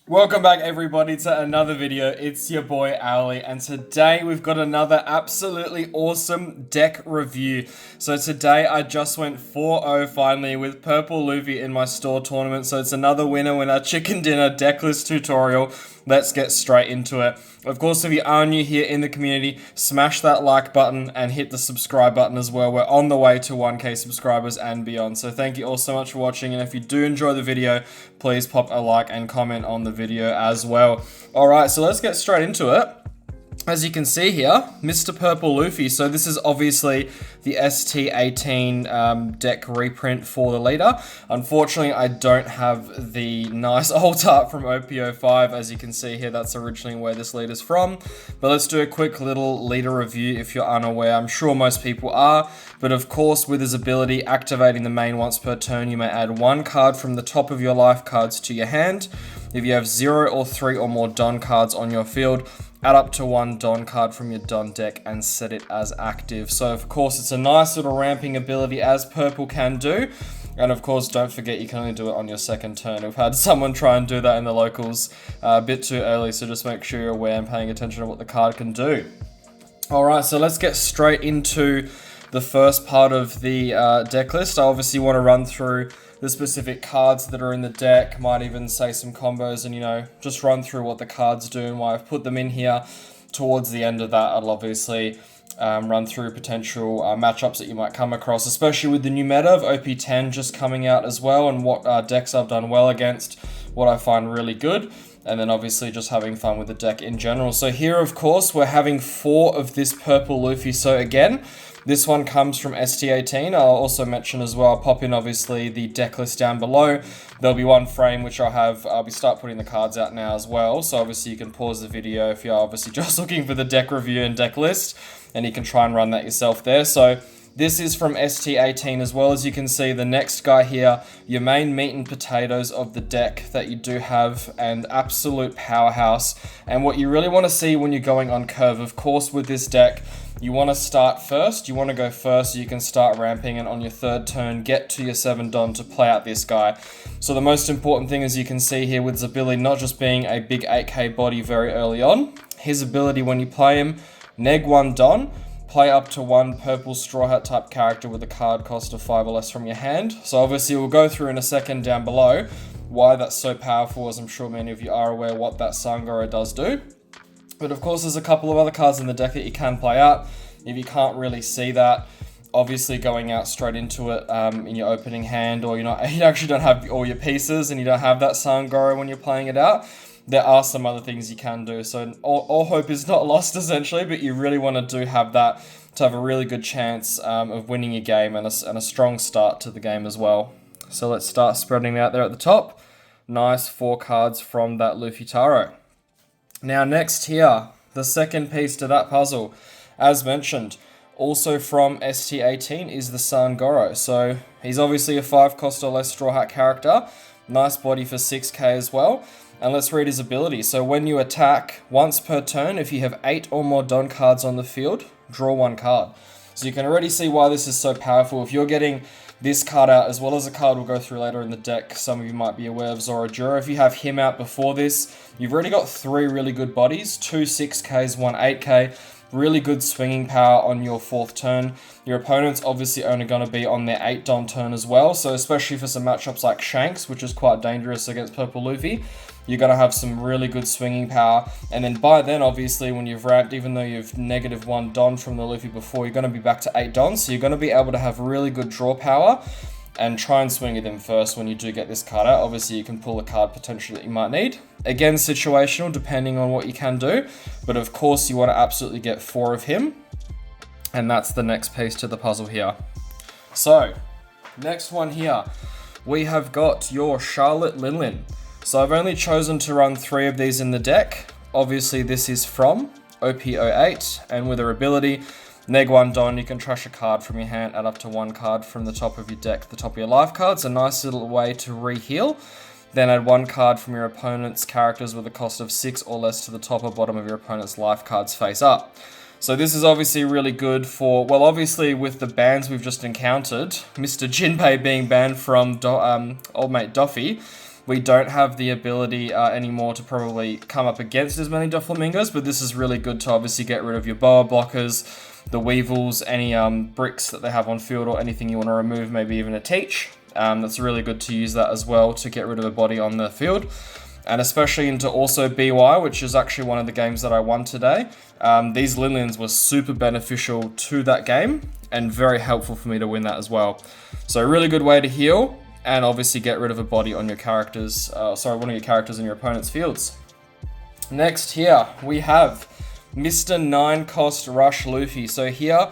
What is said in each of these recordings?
Welcome back everybody to another video. It's your boy Ali, and today we've got another absolutely awesome deck review. So today I just went 4-0 finally with Purple Luffy in my store tournament, so it's another winner in our chicken dinner deck list tutorial. Let's get straight into it. Of course, if you are new here in the community, smash that like button and hit the subscribe button as well. We're on the way to 1k subscribers and beyond. So thank you all so much for watching, and if you do enjoy the video, please pop a like and comment on the video as well. Alright, so let's get straight into it. As you can see here, Mr. Purple Luffy. So this is obviously the ST18 deck reprint for the leader. Unfortunately, I don't have the nice alt art from OP05. As you can see here, that's originally where this leader's from. But let's do a quick little leader review if you're unaware. I'm sure most people are. But of course, with his ability activating the main once per turn, you may add one card from the top of your life cards to your hand. If you have 0 or 3 or more Don cards on your field, add up to one Don card from your Don deck and set it as active. So of course it's a nice little ramping ability as Purple can do. And of course don't forget you can only do it on your second turn. We've had someone try and do that in the locals a bit too early, so just make sure you're aware and paying attention to what the card can do. Alright, so let's get straight into the first part of the deck list. I obviously want to run through the specific cards that are in the deck, might even say some combos and, you know, just run through what the cards do and why I've put them in here. Towards the end of that, I'll obviously run through potential matchups that you might come across, especially with the new meta of OP10 just coming out as well, and what decks I've done well against, what I find really good, and then obviously just having fun with the deck in general. So here, of course, we're having 4 of this Purple Luffy. So again, this one comes from ST18. I'll also mention as well, I'll pop in obviously the deck list down below. There'll be one frame which I'll be start putting the cards out now as well. So obviously you can pause the video if you're obviously just looking for the deck review and deck list, and you can try and run that yourself there. So this is from ST18 as well. As you can see, the next guy here, your main meat and potatoes of the deck that you do have, and absolute powerhouse. And what you really want to see when you're going on curve, of course, with this deck, you want to start first. You want to go first so you can start ramping, and on your third turn, get to your 7 Don to play out this guy. So the most important thing, as you can see here with his ability, not just being a big 8k body very early on, his ability when you play him, neg 1 Don, play up to 1 purple Straw Hat type character with a card cost of 5 or less from your hand. So obviously we'll go through in a second down below why that's so powerful, as I'm sure many of you are aware what that SAN-GOROU does do. But of course there's a couple of other cards in the deck that you can play out. If you can't really see that, obviously going out straight into it in your opening hand, or you actually don't have all your pieces and you don't have that SAN-GOROU when you're playing it out, there are some other things you can do. So all hope is not lost essentially, but you really want to have that to have a really good chance of winning your game and a strong start to the game as well. So let's start spreading out there at the top. Nice 4 cards from that LUFFY-TAROU. Now next here, the second piece to that puzzle, as mentioned, also from ST18 is the SAN-GOROU. So he's obviously a 5 cost or less Straw Hat character. Nice body for 6k as well. And let's read his ability. So when you attack once per turn, if you have 8 or more Don cards on the field, draw 1 card. So you can already see why this is so powerful. If you're getting this card out, as well as a card we'll go through later in the deck, some of you might be aware of ZORO-JUUROU. If you have him out before this, you've already got 3 really good bodies, 2 6ks, 1 8k. Really good swinging power on your 4th turn. Your opponent's obviously only going to be on their 8 Don turn as well, so especially for some matchups like Shanks, which is quite dangerous against Purple Luffy, you're going to have some really good swinging power. And then by then, obviously, when you've ramped, even though you've -1 Don from the Luffy before, you're going to be back to 8 Dons, so you're going to be able to have really good draw power and try and swing at them first when you do get this card out. Obviously, you can pull a card potentially that you might need. Again, situational, depending on what you can do. But of course, you want to absolutely get 4 of him. And that's the next piece to the puzzle here. So, next one here, we have got your Charlotte LINLIN. So I've only chosen to run 3 of these in the deck. Obviously, this is from OP08, and with her ability, neg 1 Don, you can trash a card from your hand, add up to 1 card from the top of your deck to the top of your life cards. A nice little way to re-heal. Then add 1 card from your opponent's characters with a cost of 6 or less to the top or bottom of your opponent's life cards face up. So this is obviously really good for, well, obviously with the bans we've just encountered, Mr. Jinbei being banned from Old Mate Duffy, We don't have the ability anymore to probably come up against as many Doflamingos, but this is really good to obviously get rid of your boa blockers, the weevils, any bricks that they have on field, or anything you want to remove, maybe even a teach. That's really good to use that as well to get rid of a body on the field. And especially into also BY, which is actually one of the games that I won today. These Linlins were super beneficial to that game and very helpful for me to win that as well. So a really good way to heal and obviously get rid of a body on your characters, one of your characters in your opponent's fields. Next here, we have Mr. 9 cost Rush Luffy. So here,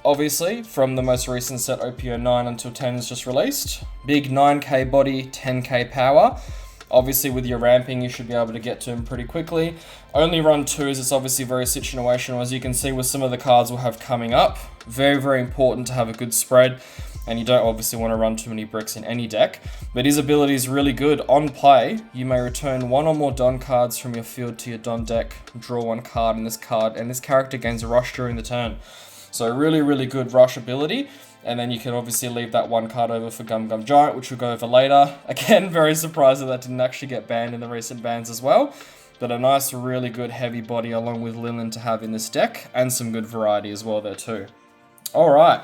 obviously, from the most recent set, OPO 9 until 10 is just released. Big 9k body, 10k power. Obviously, with your ramping, you should be able to get to him pretty quickly. Only run 2s, it's obviously very situational, as you can see with some of the cards we'll have coming up. Very, very important to have a good spread, and you don't obviously want to run too many bricks in any deck. But his ability is really good. On play, you may return 1 or more Don cards from your field to your Don deck, draw 1 card in this card, and this character gains a rush during the turn. So really, really good rush ability. And then you can obviously leave that 1 card over for Gum Gum Giant, which we'll go over later. Again, very surprised that didn't actually get banned in the recent bans as well. But a nice, really good heavy body along with Linlin to have in this deck, and some good variety as well there too. Alright,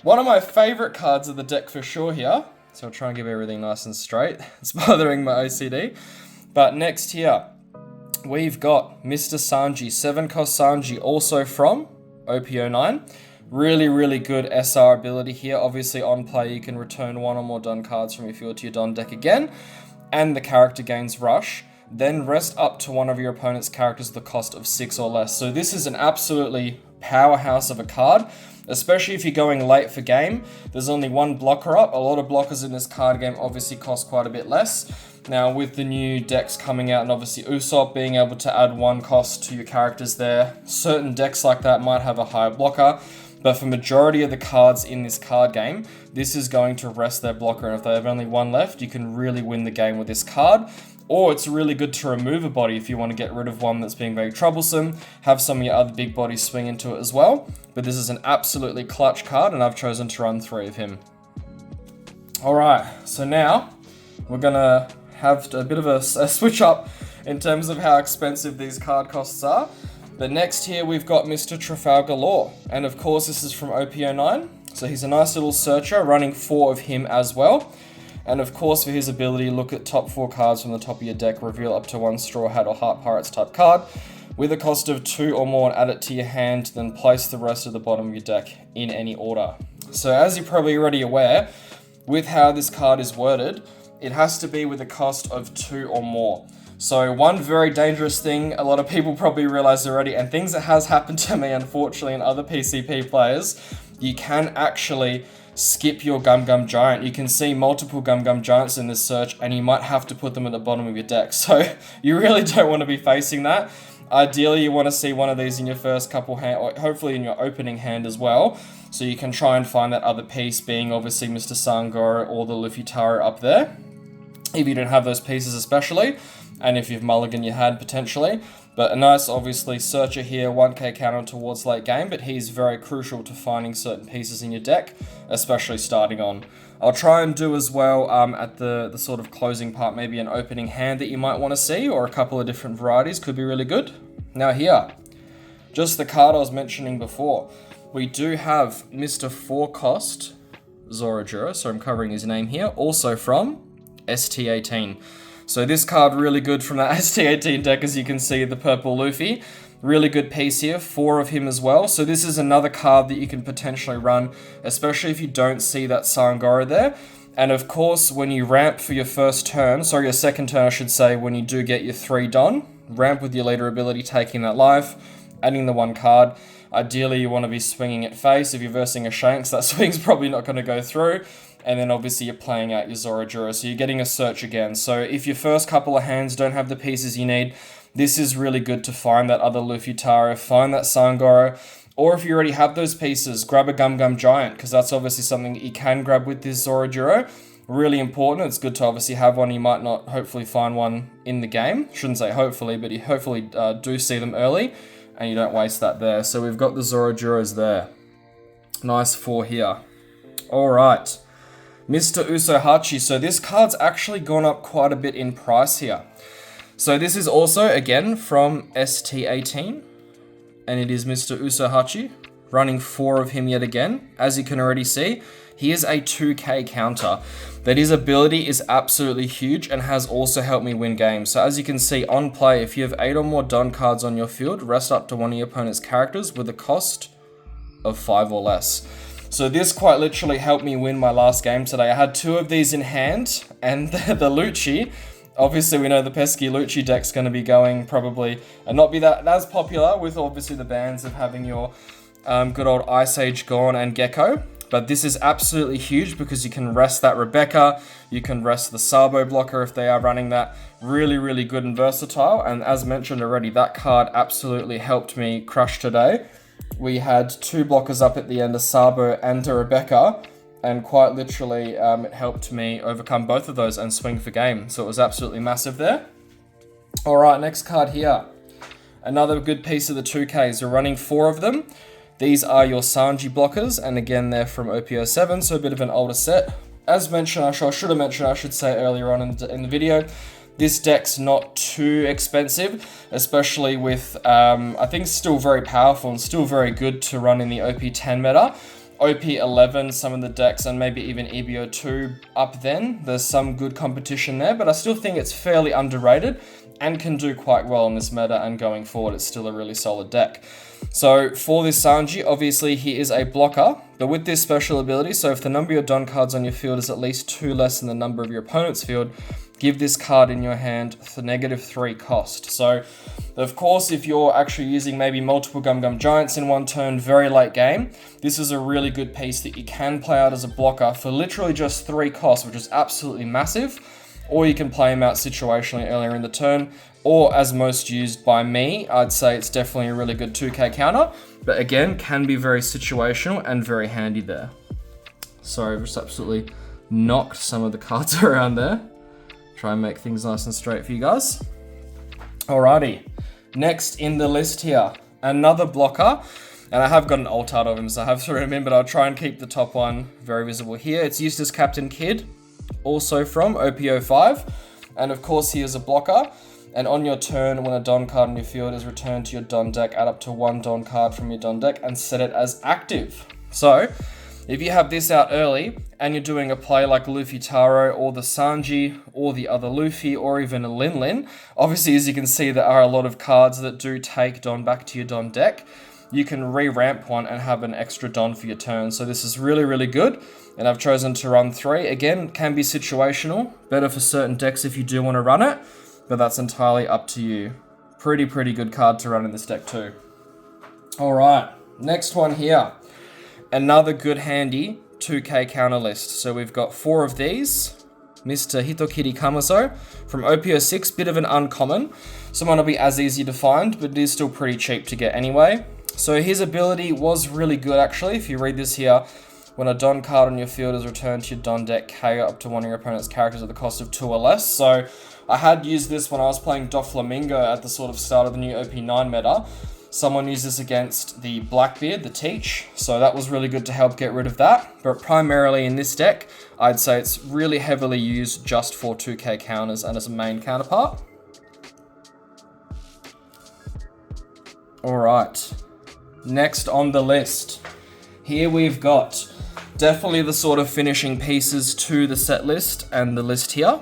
one of my favourite cards of the deck for sure here. So I'll try and give everything nice and straight. It's bothering my OCD. But next here, we've got Mr. Sanji, 7 cost Sanji, also from OPO 9. Really, really good SR ability here. Obviously, on play, you can return 1 or more Don cards from your field to your Don deck again, and the character gains Rush. Then rest up to one of your opponent's characters at the cost of 6 or less. So this is an absolutely powerhouse of a card, especially if you're going late for game. There's only 1 blocker up. A lot of blockers in this card game obviously cost quite a bit less. Now, with the new decks coming out, and obviously Usopp being able to add 1 cost to your characters there, certain decks like that might have a higher blocker. But for majority of the cards in this card game, this is going to rest their blocker, and if they have only 1 left, you can really win the game with this card. Or it's really good to remove a body if you want to get rid of one that's being very troublesome, have some of your other big bodies swing into it as well. But this is an absolutely clutch card, and I've chosen to run 3 of him. Alright, so now we're gonna have a bit of a switch up in terms of how expensive these card costs are. But next here we've got Mr. Trafalgar Law, and of course this is from OPO 9, so he's a nice little searcher, running 4 of him as well. And of course for his ability, look at top 4 cards from the top of your deck, reveal up to 1 Straw Hat or Heart Pirates type card, with a cost of 2 or more, and add it to your hand, then place the rest at the bottom of your deck in any order. So as you're probably already aware, with how this card is worded, it has to be with a cost of 2 or more. So one very dangerous thing, a lot of people probably realize already, and things that has happened to me unfortunately and other PCP players, you can actually skip your Gum Gum Giant. You can see multiple Gum Gum Giants in this search, and you might have to put them at the bottom of your deck. So you really don't want to be facing that. Ideally, you want to see one of these in your first couple hand, or hopefully in your opening hand as well. So you can try and find that other piece, being obviously Mr. SAN-GOROU or the LUFFY-TAROU up there, if you don't have those pieces especially. And if you've mulligan your hand potentially. But a nice, obviously, searcher here, 1k counter towards late game, but he's very crucial to finding certain pieces in your deck, especially starting on. I'll try and do as well at the sort of closing part, maybe an opening hand that you might want to see, or a couple of different varieties could be really good. Now here, just the card I was mentioning before, we do have Mr. 4 cost ZORO-JUUROU, so I'm covering his name here, also from ST18. So this card really good from that ST18 deck, as you can see, the purple Luffy. Really good piece here, 4 of him as well. So this is another card that you can potentially run, especially if you don't see that SAN-GOROU there. And of course, when you ramp for your first turn, sorry, your second turn I should say, when you do get your 3 done, ramp with your leader ability, taking that life, adding the 1 card. Ideally, you want to be swinging at face. If you're versing a Shanks, that swing's probably not going to go through. And then obviously you're playing out your ZORO-JUUROU, so you're getting a search again. So if your first couple of hands don't have the pieces you need, this is really good to find that other LUFFY-TAROU, find that SAN-GOROU, or if you already have those pieces, grab a Gum Gum Giant, because that's obviously something that you can grab with this ZORO-JUUROU. Really important. It's good to obviously have one. You might not hopefully find one in the game. Shouldn't say hopefully, but you hopefully do see them early, and you don't waste that there. So we've got the ZORO-JUUROUs there. Nice 4 here. Alright. Mr. USO-HACHI. So this card's actually gone up quite a bit in price here. So this is also, again, from ST18. And it is Mr. USO-HACHI, running 4 of him yet again. As you can already see, he is a 2k counter. But his ability is absolutely huge and has also helped me win games. So as you can see on play, if you have 8 or more Don cards on your field, rest up to one of your opponent's characters with a cost of 5 or less. So this quite literally helped me win my last game today. I had 2 of these in hand, and the Lucci, obviously we know the pesky Lucci deck's going to be going probably, and not be that as popular with obviously the bans of having your good old Ice Age Gorn and Gecko. But this is absolutely huge because you can rest that Rebecca, you can rest the Sabo blocker if they are running that. Really, really good and versatile. And as mentioned already, that card absolutely helped me crush today. We had 2 blockers up at the end, a Sabo and a Rebecca. And quite literally, it helped me overcome both of those and swing for game. So it was absolutely massive there. All right, next card here. Another good piece of the 2Ks. We're running 4 of them. These are your SANJI blockers, and again, they're from OP07, so a bit of an older set. As mentioned, I should have mentioned, I should say earlier on in the video, this deck's not too expensive, especially with, I think still very powerful and still very good to run in the OP10 meta. OP11, some of the decks, and maybe even EBO2 up then. There's some good competition there, but I still think it's fairly underrated and can do quite well in this meta, and going forward, it's still a really solid deck. So for this Sanji, obviously he is a blocker, but with this special ability, so if the number of your Don cards on your field is at least 2 less than the number of your opponent's field, give this card in your hand for -3 cost. So of course, if you're actually using maybe multiple Gum Gum Giants in one turn, very late game, this is a really good piece that you can play out as a blocker for literally just 3 costs, which is absolutely massive. Or you can play him out situationally earlier in the turn, or as most used by me, I'd say it's definitely a really good 2k counter, but again, can be very situational and very handy there. Sorry, I've just absolutely knocked some of the cards around there. Try and make things nice and straight for you guys. Alrighty, next in the list here, another blocker, and I have got an alt art of him, so I have to remember, but I'll try and keep the top one very visible here. It's USTASS Captain Kid, also from OP05, and of course he is a blocker. And on your turn, when a Don card in your field is returned to your Don deck, add up to 1 Don card from your Don deck and set it as active. So, if you have this out early, and you're doing a play like LUFFY-TAROU, or the Sanji, or the other Luffy, or even a LINLIN, obviously as you can see there are a lot of cards that do take Don back to your Don deck. You can re-ramp one and have an extra Don for your turn. So this is really, really good. And I've chosen to run 3. Again, can be situational, better for certain decks if you do want to run it, but that's entirely up to you. Pretty good card to run in this deck too. All right, next one here. Another good handy 2k counter list. So we've got 4 of these. Mr. Hitokiri KAMAZO from OP06, bit of an uncommon. So might not be as easy to find, but it is still pretty cheap to get anyway. So his ability was really good actually. If you read this here, when a Don card on your field is returned to your Don deck, KO up to one of your opponent's characters at the cost of 2 or less. So I had used this when I was playing Doflamingo at the sort of start of the new OP9 meta. Someone used this against the Blackbeard, the Teach, so that was really good to help get rid of that. But primarily in this deck, I'd say it's really heavily used just for 2k counters and as a main counterpart. Alright, next on the list. Here we've got definitely the sort of finishing pieces to the set list and the list here.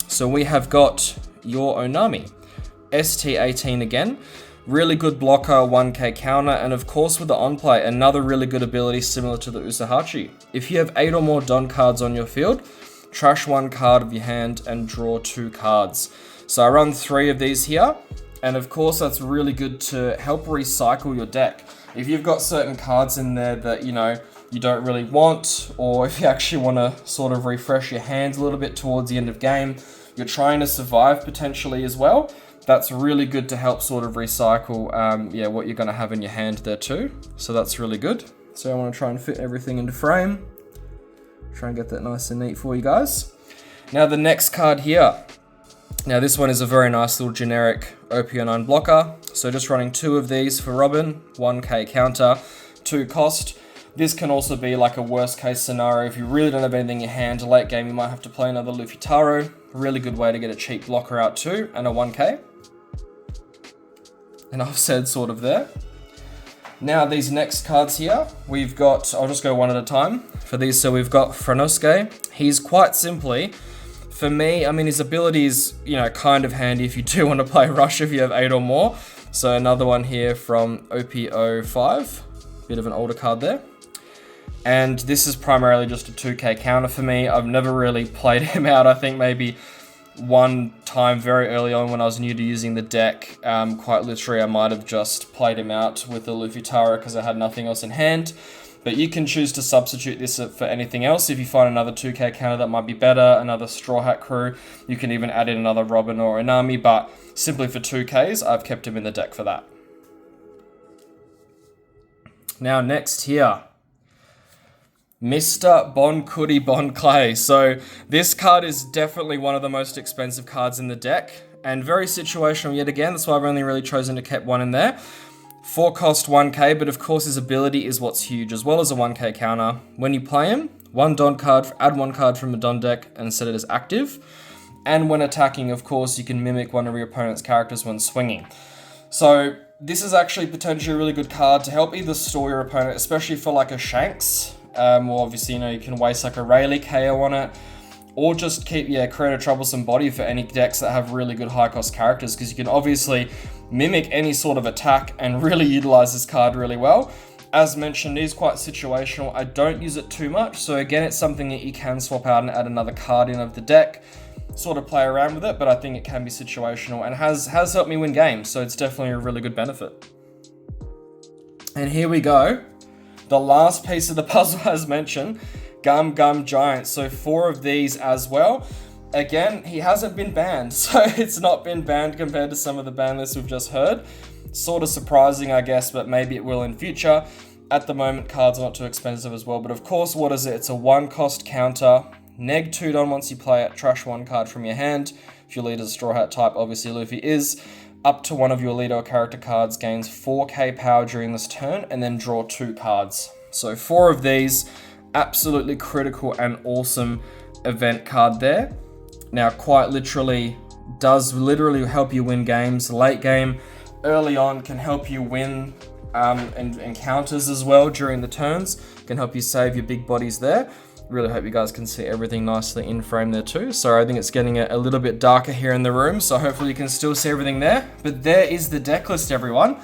So we have got your O-NAMI, ST18 again. Really good blocker, 1k counter, and of course with the on-play, another really good ability similar to the USO-HACHI. If you have 8 or more Don cards on your field, trash 1 card of your hand and draw 2 cards. So I run 3 of these here, and of course that's really good to help recycle your deck. If you've got certain cards in there that, you know, you don't really want, or if you actually want to sort of refresh your hands a little bit towards the end of game, you're trying to survive potentially as well, that's really good to help sort of recycle what you're going to have in your hand there too. So that's really good. So I want to try and fit everything into frame. Try and get that nice and neat for you guys. Now the next card here. Now this one is a very nice little generic OP09 blocker. So just running 2 of these for Robin, 1k counter, 2 cost. This can also be like a worst case scenario. If you really don't have anything in your hand, late game, you might have to play another Luffy-TAROU. Really good way to get a cheap blocker out too, and a 1k. And I've said sort of there. Now these next cards here, we've got, I'll just go one at a time for these. So we've got FRA-NOSUKE. He's quite simply, for me, I mean, his ability is, you know, kind of handy if you do want to play Rush if you have 8 or more. So another one here from OPO5, bit of an older card there. And this is primarily just a 2k counter for me. I've never really played him out. I think maybe one time very early on when I was new to using the deck, quite literally I might have just played him out with the Luffy-TAROU because I had nothing else in hand. But you can choose to substitute this for anything else. If you find another 2k counter that might be better, another Straw Hat Crew, you can even add in another Robin or O-NAMI, but simply for 2ks, I've kept him in the deck for that. Now next here, Mr. Bonkuri Bonclay. So this card is definitely one of the most expensive cards in the deck, and very situational yet again. That's why I've only really chosen to keep one in there. 4 cost 1k, but of course his ability is what's huge, as well as a 1k counter. When you play him, one Don card, add 1 card from a Don deck and set it as active. And when attacking, of course, you can mimic one of your opponent's characters when swinging. So this is actually potentially a really good card to help either store your opponent, especially for like a Shanks. Or obviously, you know, you can waste like a Rayleigh KO on it, or just keep, create a troublesome body for any decks that have really good high cost characters, because you can obviously mimic any sort of attack and really utilize this card really well. As mentioned, it is quite situational. I don't use it too much, so again, it's something that you can swap out and add another card in of the deck, sort of play around with it, but I think it can be situational and has helped me win games, so it's definitely a really good benefit. And here we go. The last piece of the puzzle, as mentioned, Gum Gum Giant. So 4 of these as well. Again, he hasn't been banned, so it's not been banned compared to some of the ban lists we've just heard. Sort of surprising, I guess, but maybe it will in future. At the moment, cards are not too expensive as well, but of course, what is it? It's a 1 cost counter. Neg 2 Don once you play it, trash 1 card from your hand. If your leader's a Straw Hat type, obviously Luffy is. Up to one of your leader or character cards gains 4k power during this turn, and then draw 2 cards. So 4 of these, absolutely critical and awesome event card there. Now quite literally, does literally help you win games. Late game, early on, can help you win encounters as well during the turns. Can help you save your big bodies there. Really hope you guys can see everything nicely in frame there too. Sorry, I think it's getting a little bit darker here in the room, so hopefully you can still see everything there. But there is the deck list, everyone.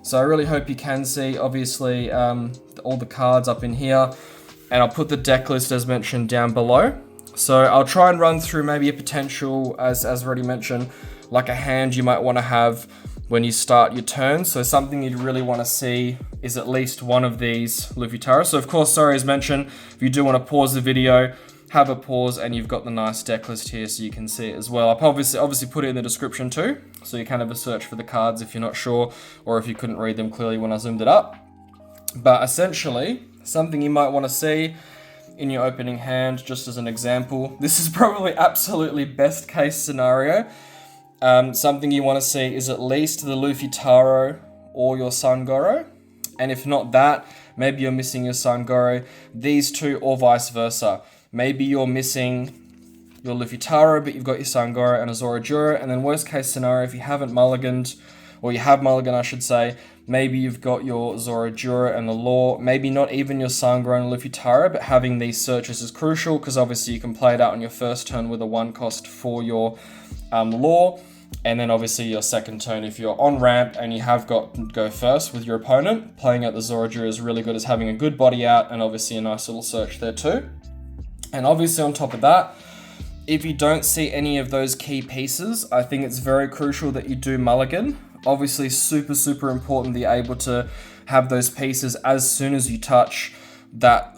So I really hope you can see, obviously, all the cards up in here. And I'll put the deck list, as mentioned, down below. So I'll try and run through maybe a potential, as already mentioned, like a hand you might want to have when you start your turn. So something you'd really want to see is at least one of these Luffy-TAROU. So of course, sorry, as mentioned, if you do want to pause the video, have a pause, and you've got the nice deck list here so you can see it as well. I'll obviously put it in the description too, so you can have a search for the cards if you're not sure, or if you couldn't read them clearly when I zoomed it up. But essentially, something you might want to see in your opening hand, just as an example. This is probably absolutely best case scenario. Something you want to see is at least the Luffy-TAROU or your SAN-GOROU. And if not that, maybe you're missing your SAN-GOROU, these two, or vice versa. Maybe you're missing your Luffy-TAROU, but you've got your SAN-GOROU and a ZORO-JUUROU. And then worst case scenario, if you haven't mulliganed, or you have mulliganed, I should say, maybe you've got your ZORO-JUUROU and the Law. Maybe not even your SAN-GOROU and Luffy-TAROU, but having these searches is crucial, because obviously you can play it out on your first turn with a 1 cost for your Law. And then obviously your second turn, if you're on ramp and you have got to go first with your opponent, playing out the ZORO-JUUROU is really good as having a good body out, and obviously a nice little search there too. And obviously on top of that, if you don't see any of those key pieces, I think it's very crucial that you do mulligan. Obviously super important that you're able to have those pieces as soon as you touch that,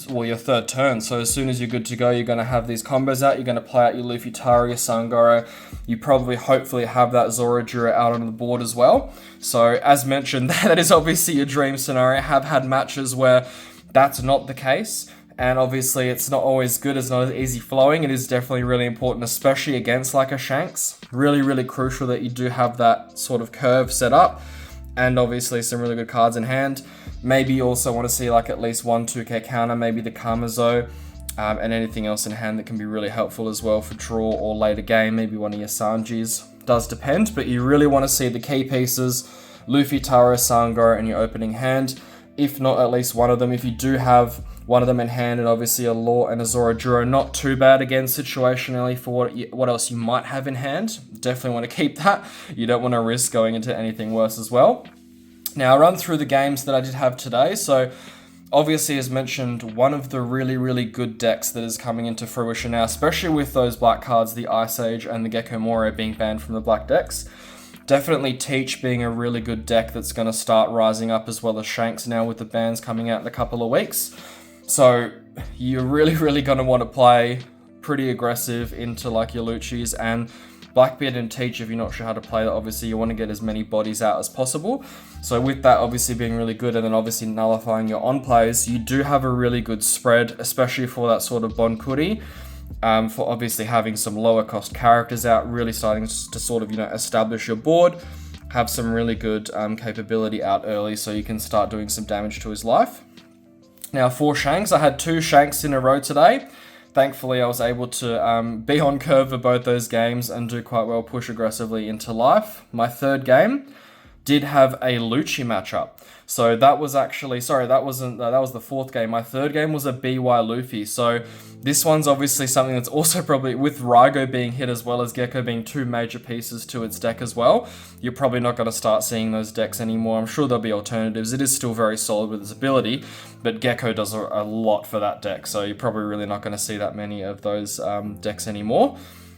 your third turn. So as soon as you're good to go, you're going to have these combos out, you're going to play out your Luffy-TAROU, your SAN-GOROU, you probably hopefully have that ZORO-JUUROU out on the board as well. So as mentioned, that is obviously your dream scenario. I have had matches where that's not the case, and obviously it's not always good, it's not as easy flowing. It is definitely really important, especially against like a Shanks. Really crucial that you do have that sort of curve set up, and obviously some really good cards in hand. Maybe you also want to see like at least one 2k counter, maybe the KAMAZO, and anything else in hand that can be really helpful as well for draw or later game, maybe one of your SANJIs. Does depend, but you really want to see the key pieces, LUFFY-TAROU, SAN-GOROU in your opening hand. If not at least one of them. If you do have one of them in hand and obviously a Law and a ZORO-JUUROU, not too bad again situationally for what else you might have in hand. Definitely want to keep that. You don't want to risk going into anything worse as well. Now I'll run through the games that I did have today. So obviously, as mentioned, one of the really good decks that is coming into fruition now, especially with those black cards, the Ice Age and the Gecko Morai being banned from the black decks. Definitely Teach being a really good deck that's going to start rising up, as well as Shanks now with the bans coming out in a couple of weeks. So you're really going to want to play pretty aggressive into like your Luchis and Blackbeard and Teach. If you're not sure how to play that, obviously you want to get as many bodies out as possible. So with that obviously being really good, and then obviously nullifying your on plays, you do have a really good spread, especially for that sort of Bonkuri. For obviously having some lower cost characters out, really starting to sort of, you know, establish your board, have some really good capability out early so you can start doing some damage to his life. Now for Shanks, I had 2 Shanks in a row today. Thankfully, I was able to be on curve for both those games and do quite well, push aggressively into life. My third game did have a Lucci matchup. So that was actually, sorry, that wasn't, that was the fourth game. My third game was a BY Luffy. So this one's obviously something that's also probably, with Raigo being hit as well as Gecko being 2 major pieces to its deck as well, you're probably not going to start seeing those decks anymore. I'm sure there'll be alternatives. It is still very solid with its ability, but Gecko does a lot for that deck. So you're probably really not going to see that many of those decks anymore.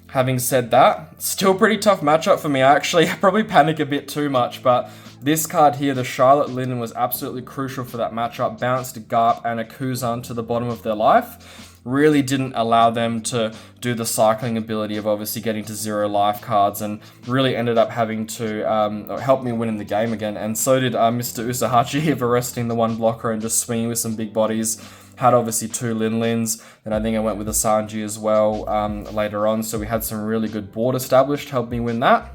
Having said that, still pretty tough matchup for me. I actually probably panic a bit too much, but this card here, the Charlotte LINLIN, was absolutely crucial for that matchup. Bounced a Garp and a Kuzan to the bottom of their life. Really didn't allow them to do the cycling ability of obviously getting to 0 life cards, and really ended up having to help me win in the game again. And so did Mr. USO-HACHI of arresting the 1 blocker and just swinging with some big bodies. Had obviously 2 Linlins, and I think I went with a Sanji as well later on. So we had some really good board established, helped me win that.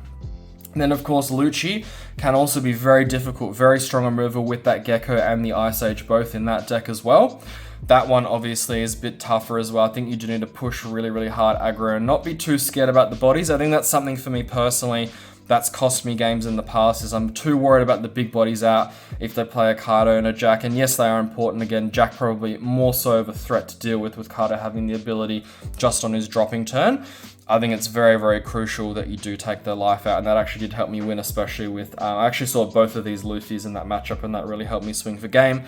And then of course Lucci can also be very difficult, very strong removal with that Gecko and the Ice Age both in that deck as well. That one obviously is a bit tougher as well. I think you do need to push really hard aggro and not be too scared about the bodies. I think that's something for me personally that's cost me games in the past, is I'm too worried about the big bodies out if they play a Kato and a Jack. And yes, they are important. Again, Jack probably more so of a threat to deal with Kato having the ability just on his dropping turn. I think it's very crucial that you do take their life out, and that actually did help me win, especially with, I actually saw both of these Luffys in that matchup, and that really helped me swing for game.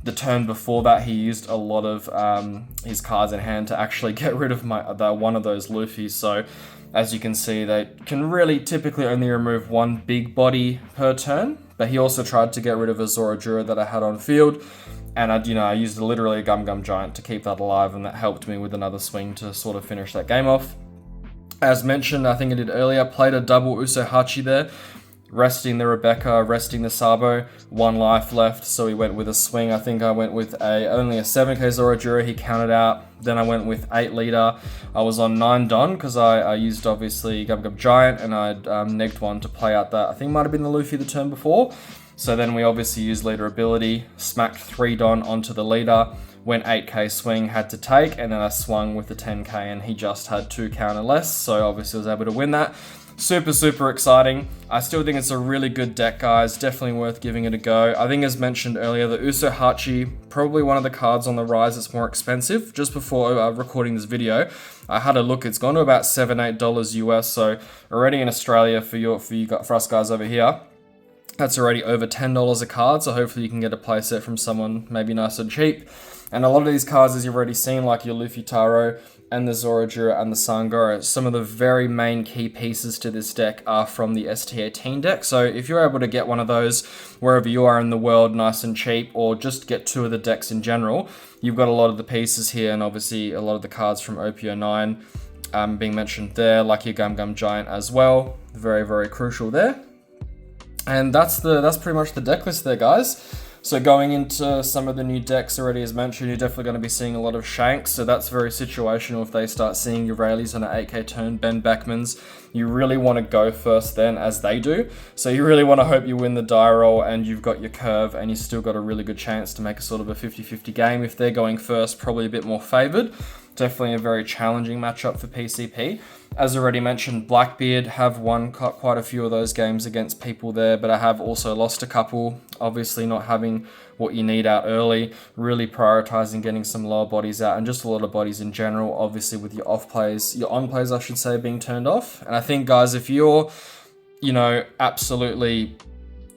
The turn before that, he used a lot of his cards in hand to actually get rid of one of those Luffys. So as you can see, they can really typically only remove 1 big body per turn, but he also tried to get rid of a ZORO-JUUROU that I had on field, and I used literally a Gum Giant to keep that alive, and that helped me with another swing to sort of finish that game off. As mentioned, I think I did earlier, played a double USO-HACHI there, resting the Rebecca, resting the Sabo, 1 life left, so he went with a swing. I think I went with only a 7k ZORO-JUUROU, he counted out. Then I went with 8 leader. I was on 9 Don because I used obviously Gum Giant, and I'd negged 1 to play out that. I think might have been the Luffy the turn before. So then we obviously used leader ability, smacked 3 Don onto the leader, went 8k swing, had to take, and then I swung with the 10k, and he just had 2 counter less, so obviously I was able to win that. Super exciting. I still think it's a really good deck, guys. Definitely worth giving it a go. I think as mentioned earlier, the USO-HACHI, probably one of the cards on the rise that's more expensive. Just before recording this video, I had a look. It's gone to about $7-8 US, so already in Australia for us guys over here, that's already over $10 a card, so hopefully you can get a playset from someone maybe nice and cheap. And a lot of these cards, as you've already seen, like your LUFFY-TAROU and the ZORO-JUUROU and the SAN-GOROU, some of the very main key pieces to this deck are from the ST18 deck. So if you're able to get one of those wherever you are in the world nice and cheap, or just get 2 of the decks in general, you've got a lot of the pieces here, and obviously a lot of the cards from OPO9 being mentioned there, like your Gum Giant as well. Very crucial there. And that's pretty much the deck list there, guys. So going into some of the new decks already as mentioned, you're definitely going to be seeing a lot of Shanks, so that's very situational. If they start seeing your Rayleighs on an 8k turn, Ben Beckmans, you really want to go first then as they do. So you really want to hope you win the die roll and you've got your curve and you still got a really good chance to make a sort of a 50-50 game. If they're going first, probably a bit more favoured. Definitely a very challenging matchup for PCP. As already mentioned, Blackbeard have won quite a few of those games against people there, but I have also lost a couple. Obviously not having what you need out early, really prioritizing getting some lower bodies out and just a lot of bodies in general, obviously with your off plays, your on plays I should say, being turned off. And I think guys, if you're, you know, absolutely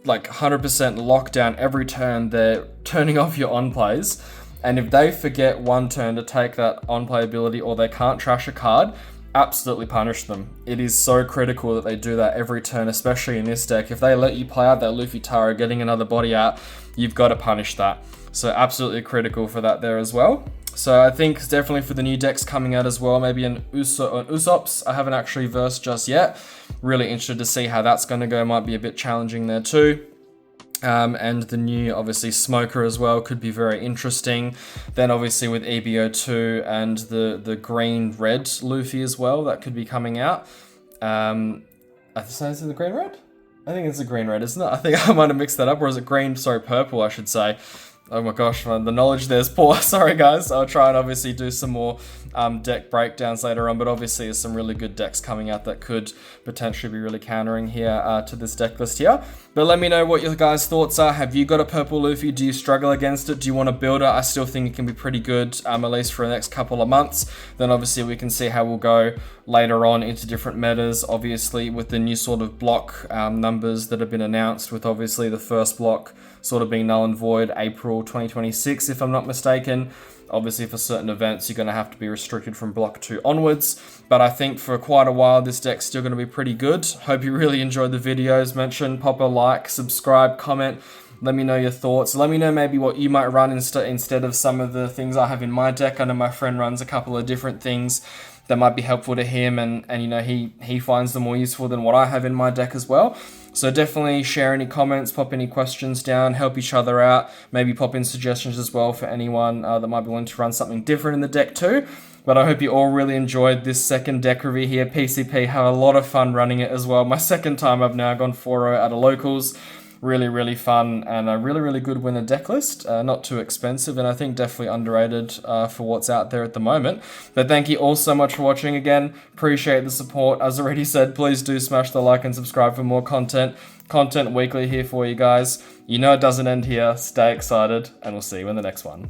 like 100% lockdown every turn, they're turning off your on plays. And if they forget one turn to take that on-play ability or they can't trash a card, absolutely punish them. It is so critical that they do that every turn, especially in this deck. If they let you play out that Luffy-Taro, getting another body out, you've got to punish that. So absolutely critical for that there as well. So I think definitely for the new decks coming out as well, maybe an Usopp. I haven't actually versed just yet. Really interested to see how that's going to go. Might be a bit challenging there too. And the new, obviously, Smoker as well could be very interesting. Then obviously with EBO2 and the green-red Luffy as well, that could be coming out. I think is it the green-red? I think it's the green-red, isn't it? I think I might have mixed that up, or is it green, sorry, purple, I should say. Oh my gosh, man, the knowledge there's poor. Sorry guys, I'll try and obviously do some more deck breakdowns later on, but obviously there's some really good decks coming out that could potentially be really countering here to this deck list here. But let me know what your guys' thoughts are. Have you got a purple Luffy? Do you struggle against it? Do you want to build it? I still think it can be pretty good, at least for the next couple of months. Then obviously we can see how we'll go later on into different metas, obviously with the new sort of block numbers that have been announced, with obviously the first block sort of being null and void April 2026, if I'm not mistaken. Obviously for certain events, you're going to have to be restricted from block 2 onwards. But I think for quite a while, this deck's still going to be pretty good. Hope you really enjoyed the video. As mentioned, pop a like, subscribe, comment. Let me know your thoughts. Let me know maybe what you might run instead of some of the things I have in my deck. I know my friend runs a couple of different things that might be helpful to him, and you know, he finds them more useful than what I have in my deck as well. So definitely share any comments, pop any questions down, help each other out, maybe pop in suggestions as well for anyone that might be willing to run something different in the deck too. But I hope you all really enjoyed this second deck review here. PCP, have a lot of fun running it as well. My second time I've now gone 4-0 at a locals. Really, really fun and a really, really good winner deck list. Not too expensive, and I think definitely underrated for what's out there at the moment. But thank you all so much for watching again. Appreciate the support. As already said, please do smash the like and subscribe for more content. Content weekly here for you guys. You know it doesn't end here. Stay excited, and we'll see you in the next one.